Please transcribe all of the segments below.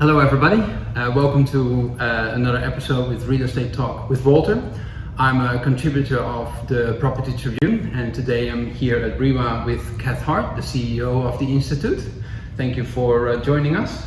Hello everybody, welcome to another episode with Real Estate Talk with Walter. I'm a contributor of the Property Tribune, and today I'm here at REIWA with Cath Hart, the CEO of the Institute. Thank you for joining us.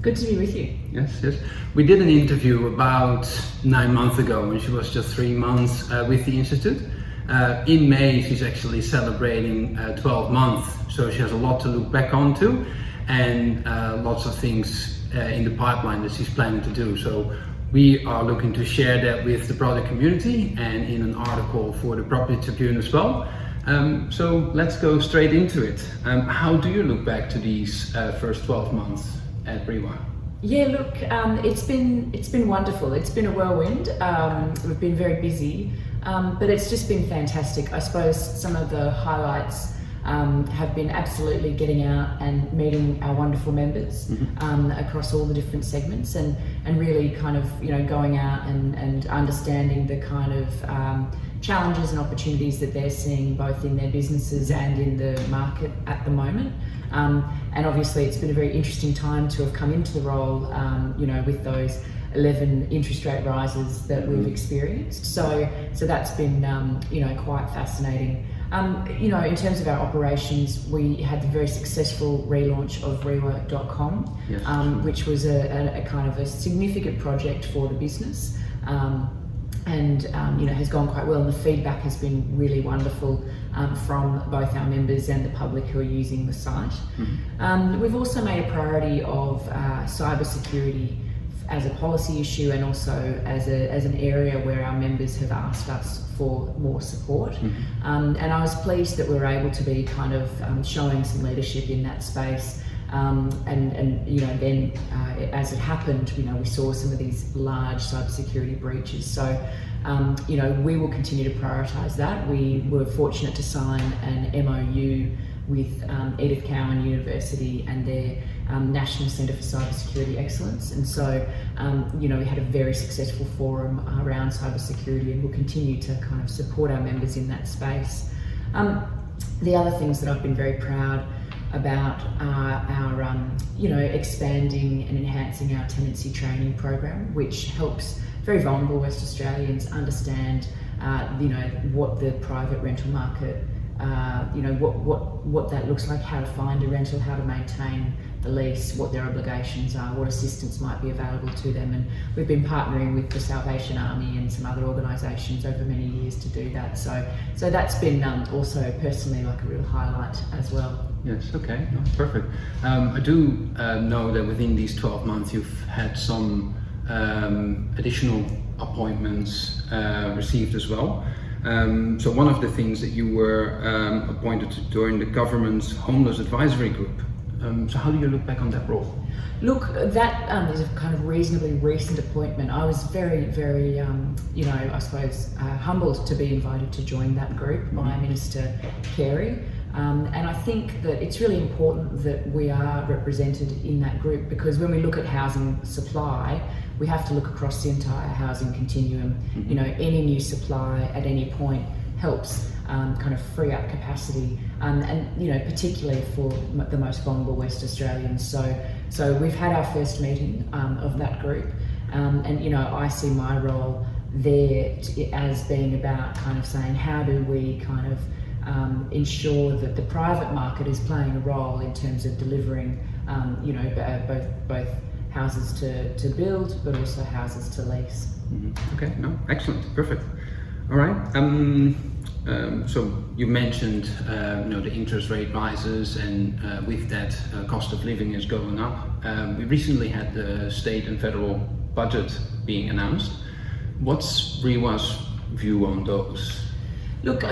Good to be with you. Yes. We did an interview about 9 months ago when she was just 3 months with the Institute. In May she's actually celebrating 12 months, so she has a lot to look back onto and lots of things in the pipeline that she's planning to do. So we are looking to share that with the broader community and in an article for the Property Tribune as well. So let's go straight into it. How do you look back to these first 12 months at REIWA? Yeah, look, it's been wonderful. It's been a whirlwind. We've been very busy, but it's just been fantastic. I suppose some of the highlights have been absolutely getting out and meeting our wonderful members across all the different segments, and really kind of going out and understanding the kind of challenges and opportunities that they're seeing both in their businesses and in the market at the moment. And obviously it's been a very interesting time to have come into the role with those 11 interest rate rises that we've experienced. So that's been quite fascinating. In terms of our operations, we had the very successful relaunch of REIWA.com, Yes. Which was a kind of a significant project for the business, and has gone quite well, and the feedback has been really wonderful from both our members and the public who are using the site. We've also made a priority of cybersecurity as a policy issue, and also as an area where our members have asked us for more support. And I was pleased that we were able to be kind of showing some leadership in that space. Then as it happened, we saw some of these large cybersecurity breaches. So we will continue to prioritise that. We were fortunate to sign an MOU with Edith Cowan University and their National Centre for Cybersecurity Excellence, and so we had a very successful forum around cybersecurity, and we'll continue to kind of support our members in that space. The other things that I've been very proud about are our expanding and enhancing our tenancy training program, which helps very vulnerable West Australians understand what the private rental market, what that looks like, how to find a rental, how to maintain the lease, what their obligations are, what assistance might be available to them. And we've been partnering with the Salvation Army and some other organisations over many years to do that. So that's been also personally like a real highlight as well. Yes, okay, no, perfect. I do know that within these 12 months you've had some additional appointments received as well. So one of the things that you were appointed to join the government's Homeless Advisory Group. So how do you look back on that role? Look, that is a kind of reasonably recent appointment. I was very, very, I suppose, humbled to be invited to join that group by Minister Carey. And I think that it's really important that we are represented in that group, because when we look at housing supply, we have to look across the entire housing continuum. Any new supply at any point helps kind of free up capacity, and particularly for the most vulnerable West Australians. So we've had our first meeting of that group, and I see my role there as being about kind of saying, how do we kind of ensure that the private market is playing a role in terms of delivering both houses to build, but also houses to lease. Okay, no, excellent, perfect. All right. So you mentioned the interest rate rises, and with that cost of living is going up. We recently had the state and federal budget being announced. What's REIWA's view on those? Look,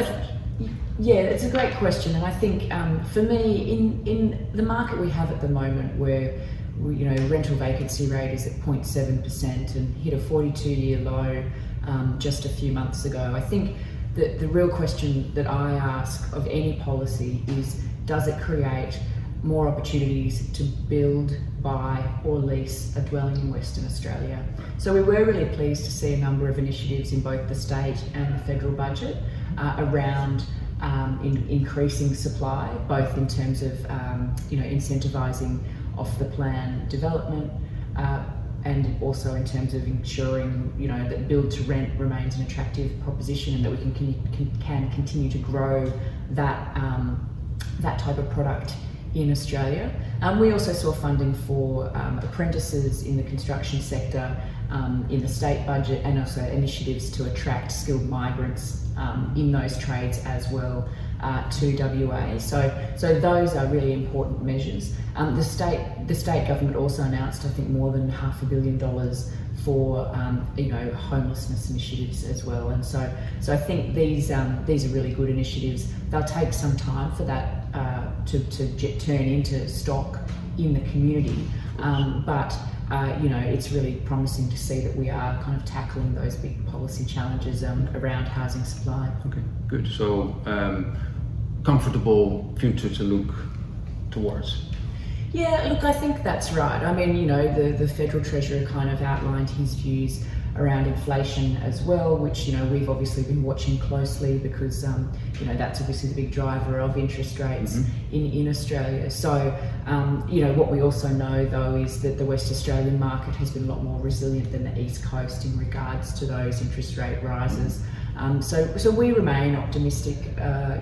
yeah, it's a great question, and I think for me, in the market we have at the moment, where rental vacancy rate is at 0.7% and hit a 42-year low just a few months ago, I think that the real question that I ask of any policy is, does it create more opportunities to build, buy or lease a dwelling in Western Australia? So we were really pleased to see a number of initiatives in both the state and the federal budget around increasing supply, both in terms of incentivising off the plan development, and also in terms of ensuring, you know, that build to rent remains an attractive proposition and that we can continue to grow that that type of product in Australia. We also saw funding for apprentices in the construction sector in the state budget, and also initiatives to attract skilled migrants in those trades as well to WA. So those are really important measures. The state government also announced, I think, more than $500 million for you know, homelessness initiatives as well. And so I think these are really good initiatives. They'll take some time for that to turn into stock in the community, but you know, it's really promising to see that we are kind of tackling those big policy challenges around housing supply. Okay, good. So comfortable future to look towards. Yeah, look, I think that's right. I mean, you know, the Federal Treasurer kind of outlined his views around inflation as well, which, you know, we've obviously been watching closely because, you know, that's obviously the big driver of interest rates in Australia. So, you know, what we also know though is that the West Australian market has been a lot more resilient than the East Coast in regards to those interest rate rises. So we remain optimistic,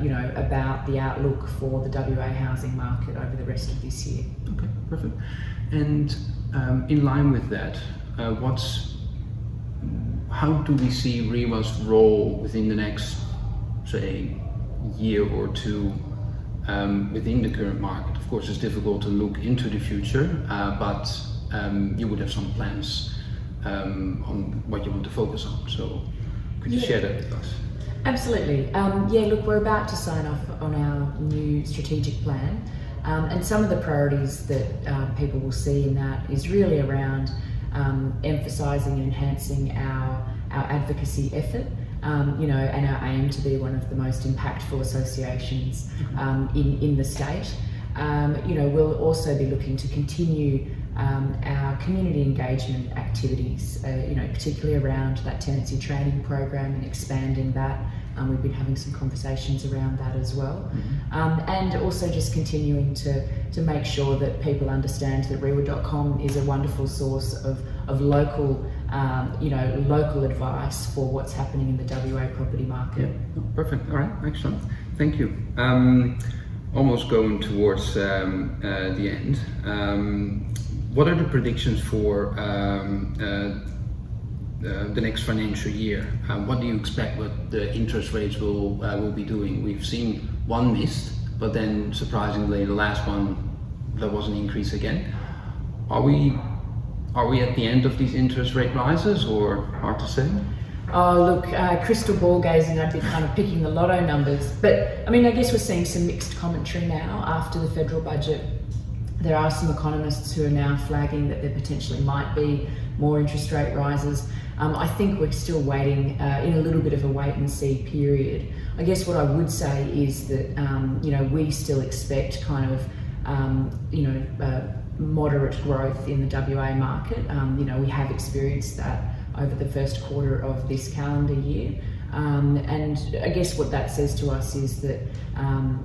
you know, about the outlook for the WA housing market over the rest of this year. Okay, perfect. And in line with that, how do we see REIWA's role within the next, say, year or two within the current market? Of course, it's difficult to look into the future, but you would have some plans on what you want to focus on. So could you share that with us? Absolutely. Yeah, look, we're about to sign off on our new strategic plan, and some of the priorities that people will see in that is really around emphasising and enhancing our advocacy effort, you know, and our aim to be one of the most impactful associations in the state. You know, we'll also be looking to continue our community engagement activities, you know, particularly around that tenancy training program and expanding that. We've been having some conversations around that as well. And also just continuing to make sure that people understand that REIWA.com is a wonderful source of local, you know, local advice for what's happening in the WA property market. Yeah. Oh, perfect. All right, excellent. Thank you. Almost going towards the end. What are the predictions for the next financial year? What do you expect what the interest rates will be doing? We've seen one missed, but then surprisingly the last one there was an increase again. Are we at the end of these interest rate rises, or hard to say? Oh, look, crystal ball gazing, I'd be kind of picking the lotto numbers. But I mean, I guess we're seeing some mixed commentary now after the federal budget. There are some economists who are now flagging that there potentially might be more interest rate rises. I think we're still waiting in a little bit of a wait and see period. I guess what I would say is that, you know, we still expect kind of, you know, moderate growth in the WA market. You know, we have experienced that over the first quarter of this calendar year. And I guess what that says to us is that,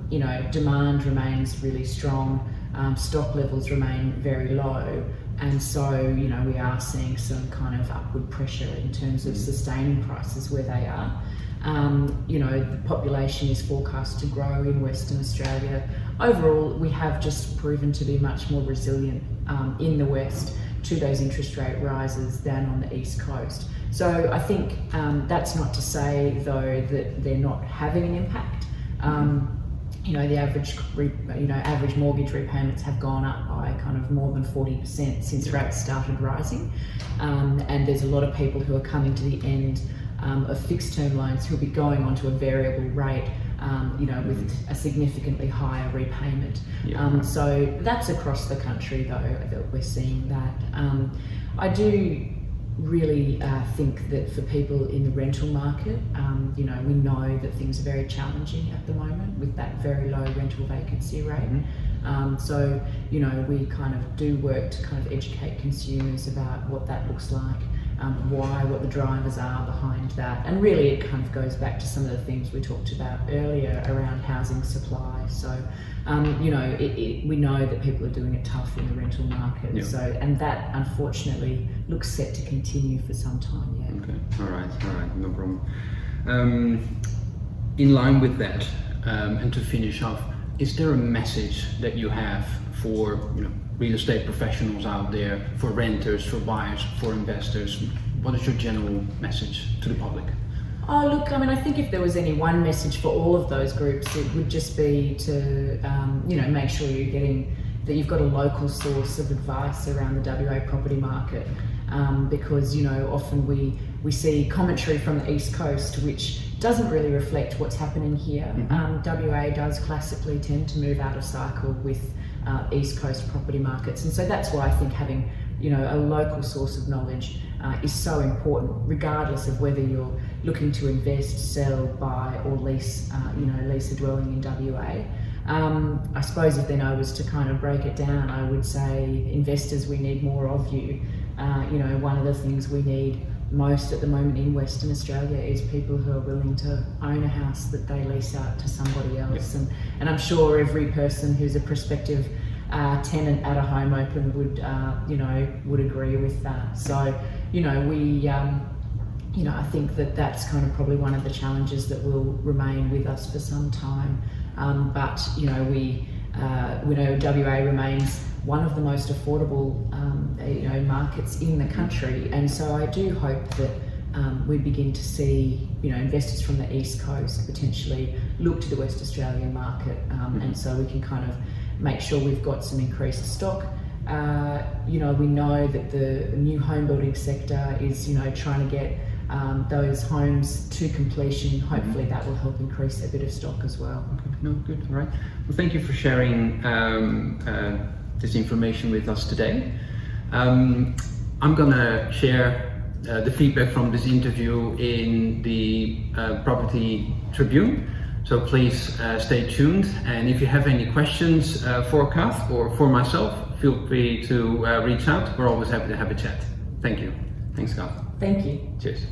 you know, demand remains really strong, stock levels remain very low, and so, you know, we are seeing some kind of upward pressure in terms of sustaining prices where they are. You know, the population is forecast to grow in Western Australia. Overall, we have just proven to be much more resilient in the West to those interest rate rises than on the East Coast. So I think that's not to say though that they're not having an impact. You know, the average mortgage repayments have gone up by kind of more than 40% since rates started rising, and there's a lot of people who are coming to the end of fixed term loans who'll be going onto a variable rate, you know, with a significantly higher repayment. So that's across the country though that we're seeing that. I do really think that for people in the rental market, you know, we know that things are very challenging at the moment with that very low rental vacancy rate. So, you know, we kind of do work to kind of educate consumers about what that looks like. what the drivers are behind that. And really it kind of goes back to some of the things we talked about earlier around housing supply. So, you know, we know that people are doing it tough in the rental market. Yeah. So, and that unfortunately looks set to continue for some time yet. Okay, all right, no problem. In line with that, and to finish off, is there a message that you have for, you know, real estate professionals out there, for renters, for buyers, for investors? What is your general message to the public? Oh, look, I mean, I think if there was any one message for all of those groups, it would just be to, you know, make sure that you've got a local source of advice around the WA property market, because, you know, often we see commentary from the East Coast which doesn't really reflect what's happening here. WA does classically tend to move out of cycle with East Coast property markets, and so that's why I think having, you know, a local source of knowledge is so important, regardless of whether you're looking to invest, sell, buy, or lease, you know, lease a dwelling in WA. I suppose if then I was to kind of break it down, I would say, investors, we need more of you. You know, one of the things we need most at the moment in Western Australia is people who are willing to own a house that they lease out to somebody else. Yep. And I'm sure every person who's a prospective tenant at a home open would, you know, would agree with that. So, you know, you know, I think that that's kind of probably one of the challenges that will remain with us for some time. But, you know, we know WA remains one of the most affordable, you know, markets in the country, and so I do hope that we begin to see, you know, investors from the East Coast potentially look to the West Australian market, and so we can kind of make sure we've got some increased stock. You know, we know that the new home building sector is, you know, trying to get those homes to completion. Hopefully that will help increase a bit of stock as well. Okay, no, good, all right. Well, thank you for sharing this information with us today. I'm gonna share the feedback from this interview in the Property Tribune, so please stay tuned, and if you have any questions for Cath or for myself, feel free to reach out. We're always happy to have a chat. Thank you. Thanks, Cath. Thank you. Cheers.